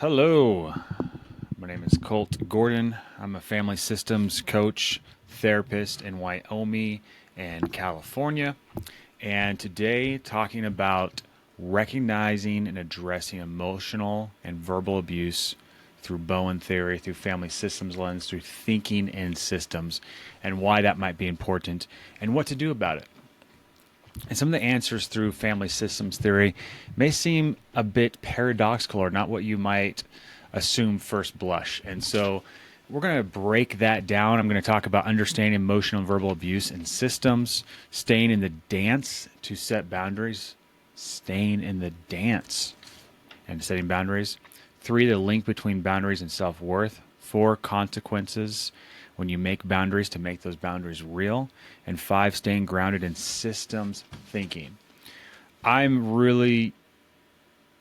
Hello, my name is Colt Gordon. I'm a family systems coach, therapist in Wyoming and California. And today, talking about recognizing and addressing emotional and verbal abuse through Bowen theory, through family systems lens, through thinking in systems, and why that might be important and what to do about it. And some of the answers through family systems theory may seem a bit paradoxical or not what you might assume first blush. And so we're going to break that down. I'm going to talk about understanding emotional and verbal abuse in systems, staying in the dance to set boundaries, staying in the dance and setting boundaries. 3, the link between boundaries and self-worth. 4, consequences when you make boundaries to make those boundaries real. And 5, staying grounded in systems thinking. I'm really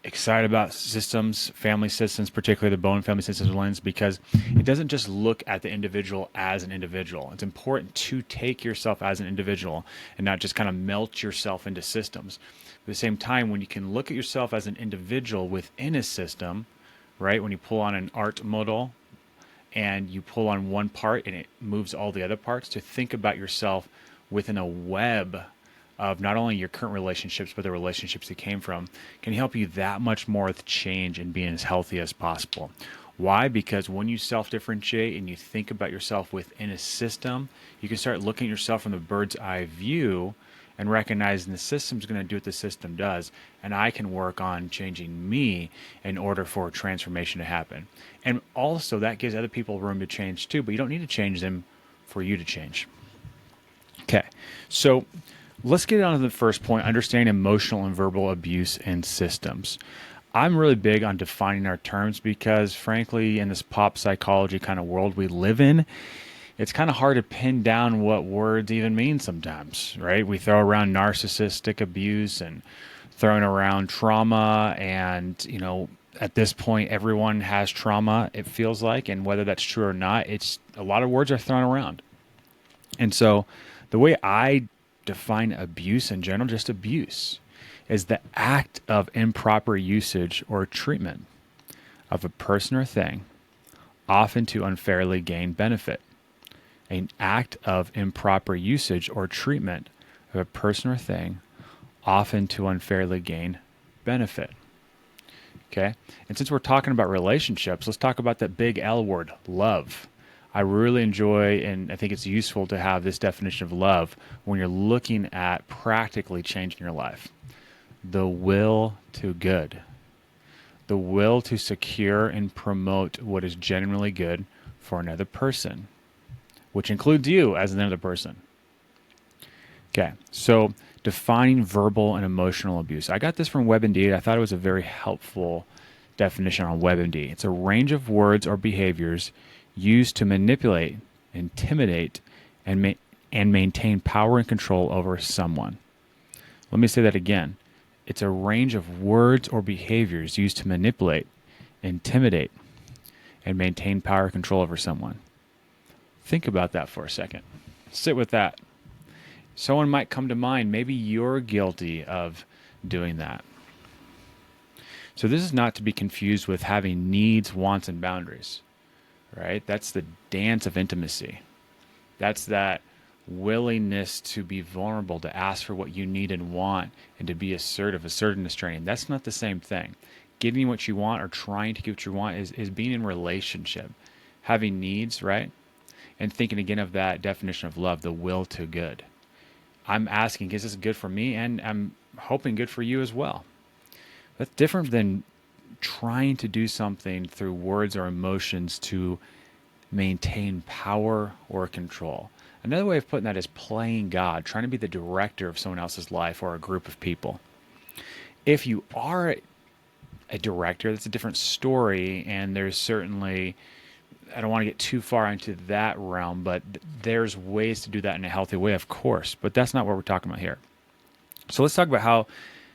excited about systems, family systems, particularly the Bowen family systems lens, because it doesn't just look at the individual as an individual. It's important to take yourself as an individual and not just kind of melt yourself into systems. At the same time, when you can look at yourself as an individual within a system, right? When you pull on an art model and you pull on one part and it moves all the other parts, to think about yourself within a web of not only your current relationships, but the relationships you came from, can help you that much more with change and being as healthy as possible. Why? Because when you self-differentiate and you think about yourself within a system, you can start looking at yourself from the bird's eye view and recognizing the system's going to do what the system does, and I can work on changing me in order for transformation to happen. And also that gives other people room to change too, but you don't need to change them for you to change. Okay, so let's get on to the first point, understanding emotional and verbal abuse in systems. I'm really big on defining our terms because, frankly, in this pop psychology kind of world we live in, it's kind of hard to pin down what words even mean sometimes, right? We throw around narcissistic abuse and throwing around trauma, and, at this point, everyone has trauma, it feels like, and whether that's true or not, it's a lot of words are thrown around. And so the way I define abuse in general, just abuse, is the act of improper usage or treatment of a person or thing, often to unfairly gain benefit. An act of improper usage or treatment of a person or thing, often to unfairly gain benefit. Okay? And since we're talking about relationships, let's talk about that big L word, love. I really enjoy, and I think it's useful to have this definition of love when you're looking at practically changing your life. The will to good. The will to secure and promote what is genuinely good for another person, which includes you as another person. Okay, so defining verbal and emotional abuse. I got this from WebMD. I thought it was a very helpful definition on WebMD. It's a range of words or behaviors used to manipulate, intimidate, and maintain power and control over someone. Let me say that again. It's a range of words or behaviors used to manipulate, intimidate, and maintain power and control over someone. Think about that for a second. Sit with that. Someone might come to mind. Maybe you're guilty of doing that. So this is not to be confused with having needs, wants, and boundaries, right? That's the dance of intimacy. That's that willingness to be vulnerable, to ask for what you need and want, and to be assertive, assertiveness training. That's not the same thing. Getting what you want or trying to get what you want is being in relationship, having needs, right? And thinking again of that definition of love, the will to good. I'm asking, is this good for me? And I'm hoping good for you as well. That's different than trying to do something through words or emotions to maintain power or control. Another way of putting that is playing God, trying to be the director of someone else's life or a group of people. If you are a director, that's a different story, and there's certainly, I don't want to get too far into that realm, but there's ways to do that in a healthy way, of course, but that's not what we're talking about here. So let's talk about how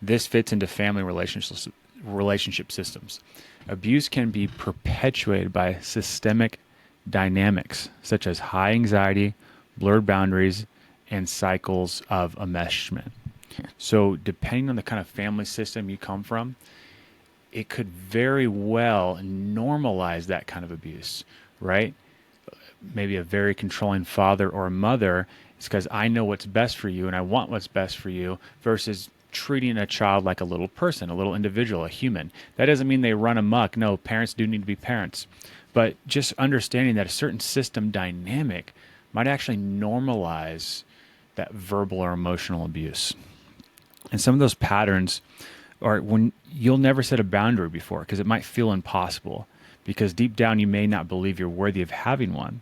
this fits into family relationship systems. Abuse can be perpetuated by systemic dynamics, such as high anxiety, blurred boundaries, and cycles of enmeshment. So depending on the kind of family system you come from, it could very well normalize that kind of abuse, right? Maybe a very controlling father or mother is because I know what's best for you and I want what's best for you versus treating a child like a little person, a little individual, a human. That doesn't mean they run amok. No, parents do need to be parents. But just understanding that a certain system dynamic might actually normalize that verbal or emotional abuse. And some of those patterns are when you'll never set a boundary before because it might feel impossible because deep down you may not believe you're worthy of having one.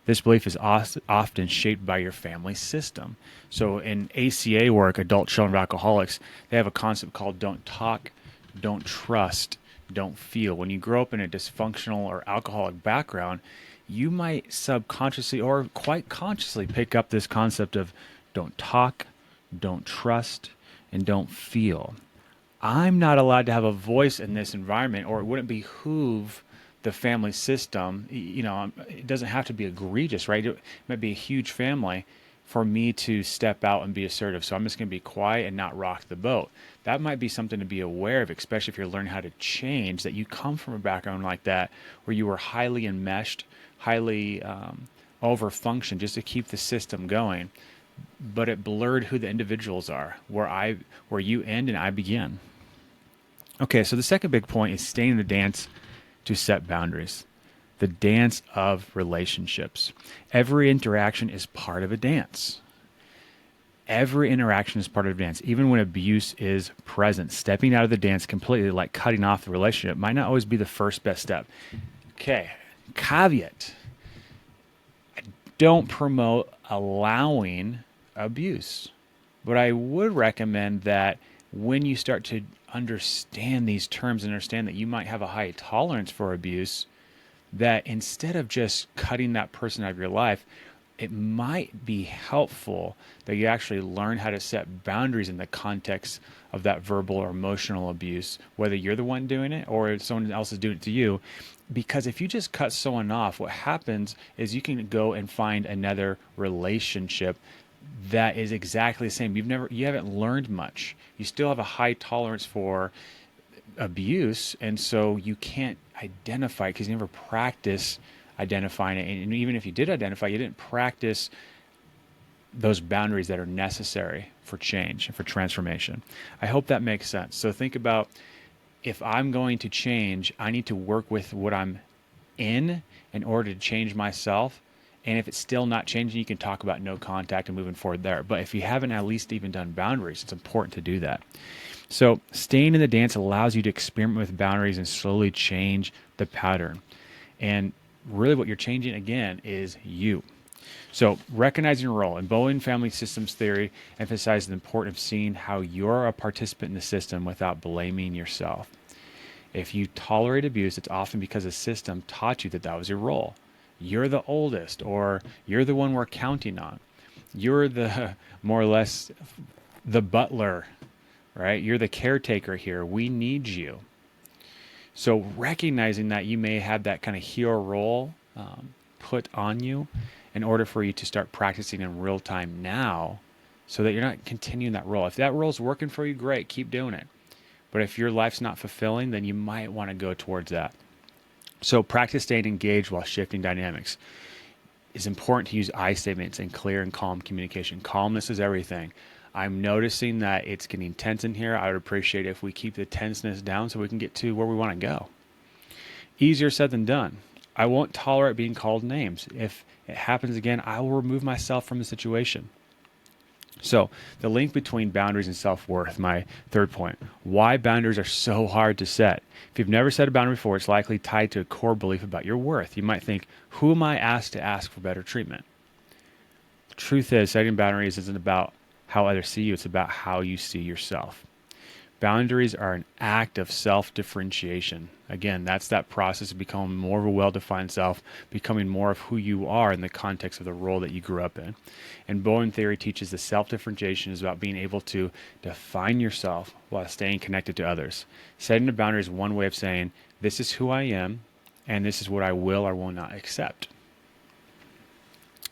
This belief is often shaped by your family system. So in ACA work, adult children of alcoholics, they have a concept called don't talk, don't trust, don't feel. When you grow up in a dysfunctional or alcoholic background, you might subconsciously or quite consciously pick up this concept of don't talk, don't trust, and don't feel. I'm not allowed to have a voice in this environment, or it wouldn't behoove the family system. It doesn't have to be egregious, right? It might be a huge family for me to step out and be assertive. So I'm just going to be quiet and not rock the boat. That might be something to be aware of, especially if you're learning how to change, that you come from a background like that where you were highly enmeshed, highly overfunctioned just to keep the system going. But it blurred who the individuals are, where you end and I begin. Okay, so the second big point is staying in the dance to set boundaries. The dance of relationships. Every interaction is part of a dance. Every interaction is part of a dance. Even when abuse is present, stepping out of the dance completely, like cutting off the relationship, might not always be the first best step. Okay, caveat. I don't promote allowing abuse, but I would recommend that when you start to understand these terms and understand that you might have a high tolerance for abuse, that instead of just cutting that person out of your life, it might be helpful that you actually learn how to set boundaries in the context of that verbal or emotional abuse, whether you're the one doing it or someone else is doing it to you. Because if you just cut someone off, what happens is you can go and find another relationship that is exactly the same. You haven't learned much. You still have a high tolerance for abuse, and so you can't identify because you never practice identifying it. And even if you did identify, you didn't practice those boundaries that are necessary for change and for transformation. I hope that makes sense. So think about, if I'm going to change, I need to work with what I'm in order to change myself. And if it's still not changing, you can talk about no contact and moving forward there. But if you haven't at least even done boundaries, it's important to do that. So staying in the dance allows you to experiment with boundaries and slowly change the pattern. And really what you're changing, again, is you. So recognizing your role. And Bowen family systems theory emphasizes the importance of seeing how you're a participant in the system without blaming yourself. If you tolerate abuse, it's often because the system taught you that that was your role. You're the oldest, or you're the one we're counting on. You're the, more or less, the butler, right? You're the caretaker here. We need you. So recognizing that you may have that kind of hero role put on you in order for you to start practicing in real time now so that you're not continuing that role. If that role's working for you, great, keep doing it. But if your life's not fulfilling, then you might want to go towards that. So practice staying engaged while shifting dynamics. It's important to use I statements and clear and calm communication. Calmness is everything. I'm noticing that it's getting tense in here. I would appreciate if we keep the tenseness down so we can get to where we want to go. Easier said than done. I won't tolerate being called names. If it happens again, I will remove myself from the situation. So the link between boundaries and self-worth, my third point. Why boundaries are so hard to set. If you've never set a boundary before, it's likely tied to a core belief about your worth. You might think, who am I asked to ask for better treatment? The truth is, setting boundaries isn't about how others see you. It's about how you see yourself. Boundaries are an act of self-differentiation. Again, that's that process of becoming more of a well-defined self, becoming more of who you are in the context of the role that you grew up in. And Bowen theory teaches that self-differentiation is about being able to define yourself while staying connected to others. Setting a boundary is one way of saying, this is who I am, and this is what I will or will not accept.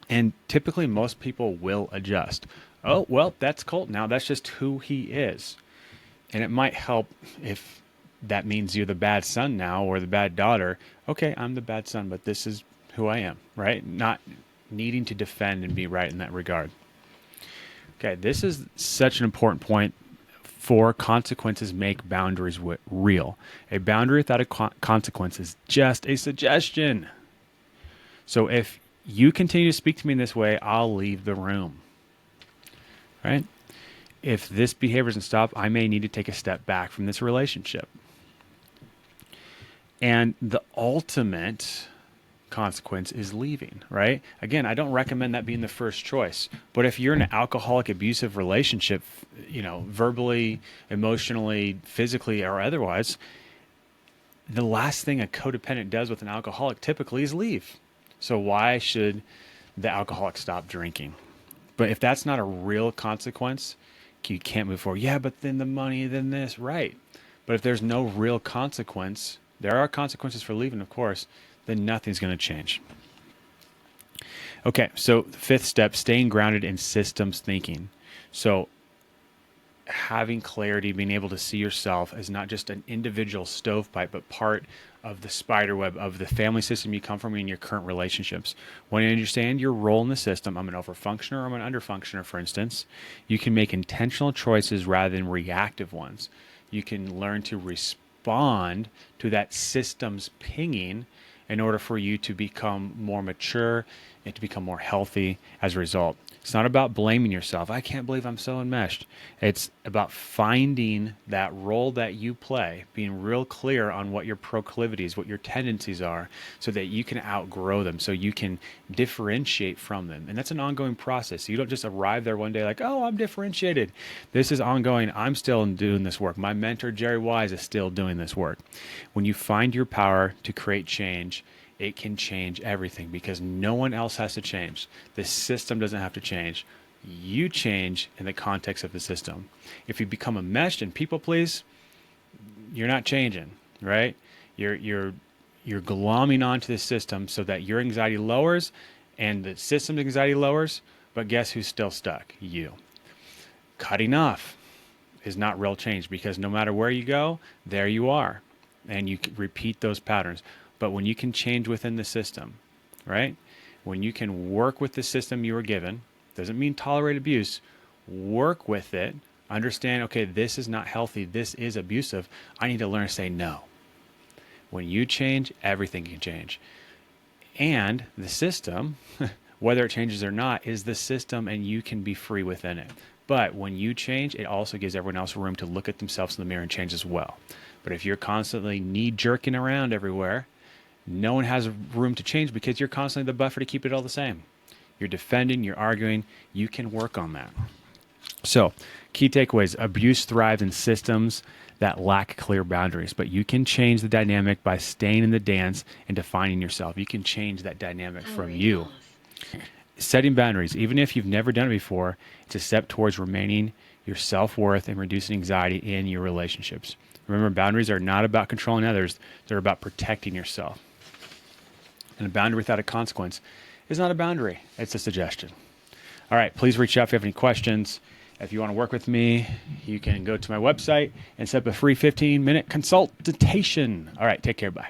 And typically most people will adjust. Oh, well, that's Colt now. That's just who he is. And it might help if that means you're the bad son now or the bad daughter. Okay, I'm the bad son, but this is who I am, right? Not needing to defend and be right in that regard. Okay, this is such an important point. For consequences make boundaries real. A boundary without a consequence is just a suggestion. So if you continue to speak to me in this way, I'll leave the room. Right? If this behavior doesn't stop, I may need to take a step back from this relationship. And the ultimate consequence is leaving, right? Again, I don't recommend that being the first choice. But if you're in an alcoholic abusive relationship, verbally, emotionally, physically, or otherwise, the last thing a codependent does with an alcoholic typically is leave. So why should the alcoholic stop drinking? But if that's not a real consequence, you can't move forward. Yeah, but then the money, then this, right? But if there's no real consequence, there are consequences for leaving, of course, then nothing's going to change. Okay, so the fifth step, staying grounded in systems thinking. So having clarity, being able to see yourself as not just an individual stovepipe, but part of the spider web of the family system you come from in your current relationships. When you understand your role in the system, I'm an overfunctioner or I'm an underfunctioner, for instance, you can make intentional choices rather than reactive ones. You can learn to respond to that system's pinging in order for you to become more mature and to become more healthy as a result. It's not about blaming yourself. I can't believe I'm so enmeshed. It's about finding that role that you play, being real clear on what your proclivities, what your tendencies are, so that you can outgrow them, so you can differentiate from them. And that's an ongoing process. You don't just arrive there one day like, oh, I'm differentiated. This is ongoing. I'm still doing this work. My mentor, Jerry Wise, is still doing this work. When you find your power to create change, it can change everything because no one else has to change. The system doesn't have to change. You change in the context of the system. If you become enmeshed and people please, you're not changing, right? You're glomming onto the system so that your anxiety lowers and the system's anxiety lowers, but guess who's still stuck? You. Cutting off is not real change because no matter where you go, there you are. And you repeat those patterns. But when you can change within the system, right? When you can work with the system you were given, doesn't mean tolerate abuse, work with it, understand, okay, this is not healthy, this is abusive, I need to learn to say no. When you change, everything can change. And the system, whether it changes or not, is the system and you can be free within it. But when you change, it also gives everyone else room to look at themselves in the mirror and change as well. But if you're constantly knee-jerking around everywhere, no one has room to change because you're constantly the buffer to keep it all the same. You're defending, you're arguing, you can work on that. So, key takeaways: abuse thrives in systems that lack clear boundaries, but you can change the dynamic by staying in the dance and defining yourself. You can change that dynamic from you. Setting boundaries, even if you've never done it before, it's a step towards remaining your self-worth and reducing anxiety in your relationships. Remember, boundaries are not about controlling others, they're about protecting yourself. And a boundary without a consequence is not a boundary, it's a suggestion. All right, please reach out if you have any questions. If you want to work with me, you can go to my website and set up a free 15-minute consultation. All right, take care, bye.